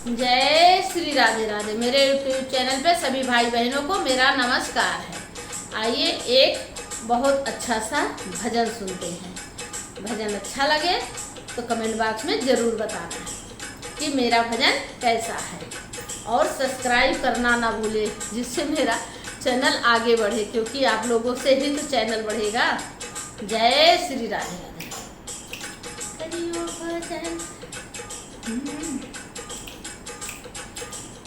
जय श्री राधे राधे। मेरे YouTube channel पे सभी भाई बहनों को मेरा नमस्कार है। आइए एक बहुत अच्छा सा भजन सुनते हैं। भजन अच्छा लगे तो कमेंट बॉक्स में ज़रूर बताना कि मेरा भजन कैसा है, और सब्सक्राइब करना ना भूले, जिससे मेरा चैनल आगे बढ़े, क्योंकि आप लोगों से ही तो चैनल बढ़ेगा। जय श्री राधे राधे।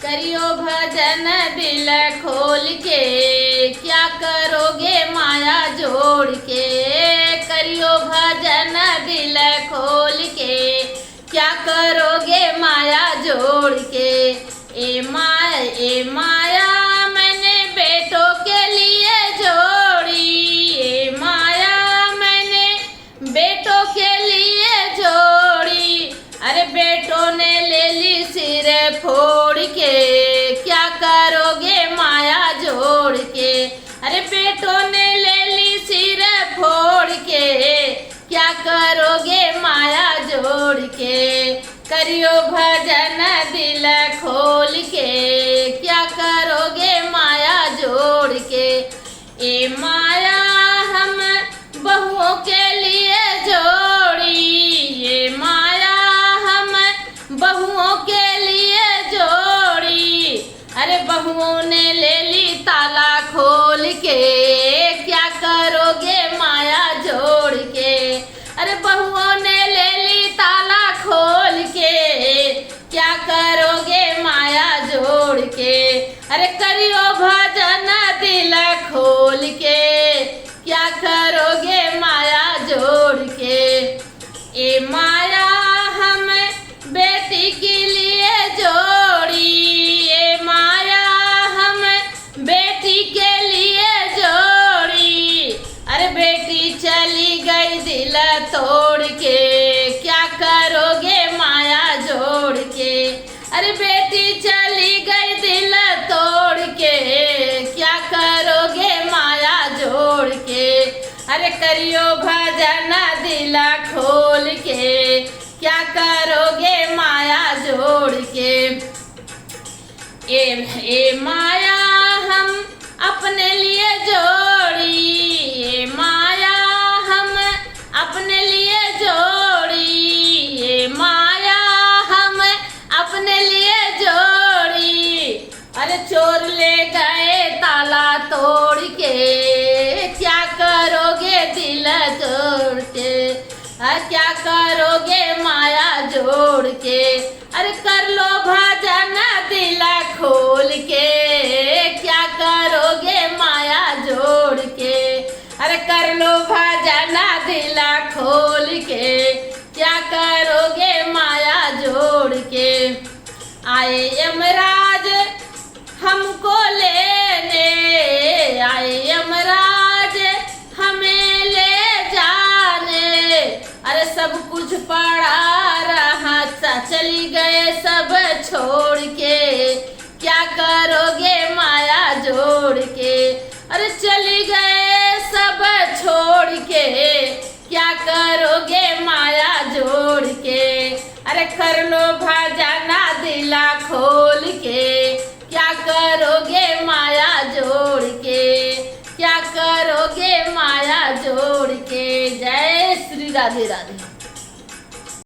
करियो भजन दिल खोल के, क्या करोगे माया जोड़ के। करियो भजन दिल खोल के, क्या करोगे माया जोड़ के। ए माया मैंने बेटों के लिए जोड़ी। ए माया मैंने बेटों के लिए जोड़ी। अरे बेटों ने ले ली सिर फोड़ के, क्या करोगे माया जोड़ के। अरे बेटों ने ले ली सिर फोड़ के, क्या करोगे माया जोड़ के। करियो भजन दिल खोल के, क्या करोगे माया जोड़ के। ए माया हम बहुओं के लिए जोड़ी। ये माया हम बहुओं के लिए जोड़ी। अरे बहुओं ने ले ली ताला खोल के, क्या करोगे माया जोड़ के। अरे बहुओं ने ले ली ताला खोल के, क्या करोगे माया जोड़ के। अरे करियो भजन दिल खोल के, क्या करोगे माया जोड़ के। ए माया हम बेटी के लिए जोड़ी। ए माया हम बेटी के लिए जोड़ी। अरे बेटी चली गई दिल तोड़ के, क्या करोगे माया जोड़ के। अरे बेटी चली गई दिल तोड़ के, क्या करोगे माया जोड़ के। अरे करियो भजन दिल खोल के, क्या करोगे माया जोड़ के। ए माया हम अपने लिए जोड़ी। ए माया हम अपने लिए जोड़ी। ए माया हम अपने लिए जोड़ी। अरे चोर ले गए ताला तोड़ के, क्या करोगे दिल जोड़ के। क्या करोगे माया जोड़ के। अरे कर लो भजन दिल खोल के, क्या करोगे माया जोड़ के। अरे कर लो भजन दिल खोल के, क्या करोगे माया जोड़ के। आए यमराज हमको लेने, आए यमराज हमें ले जाने। अरे सब कुछ पड़ा रहा, चली गए सब छोड़ के, क्या करोगे माया जोड़ के। अरे चली गए सब छोड़ के, क्या करोगे माया जोड़ के। अरे कर लो भजन दिल खोल के, क्या करोगे माया जोड़ के। क्या करोगे माया जोड़ के। जय श्री राधे राधे।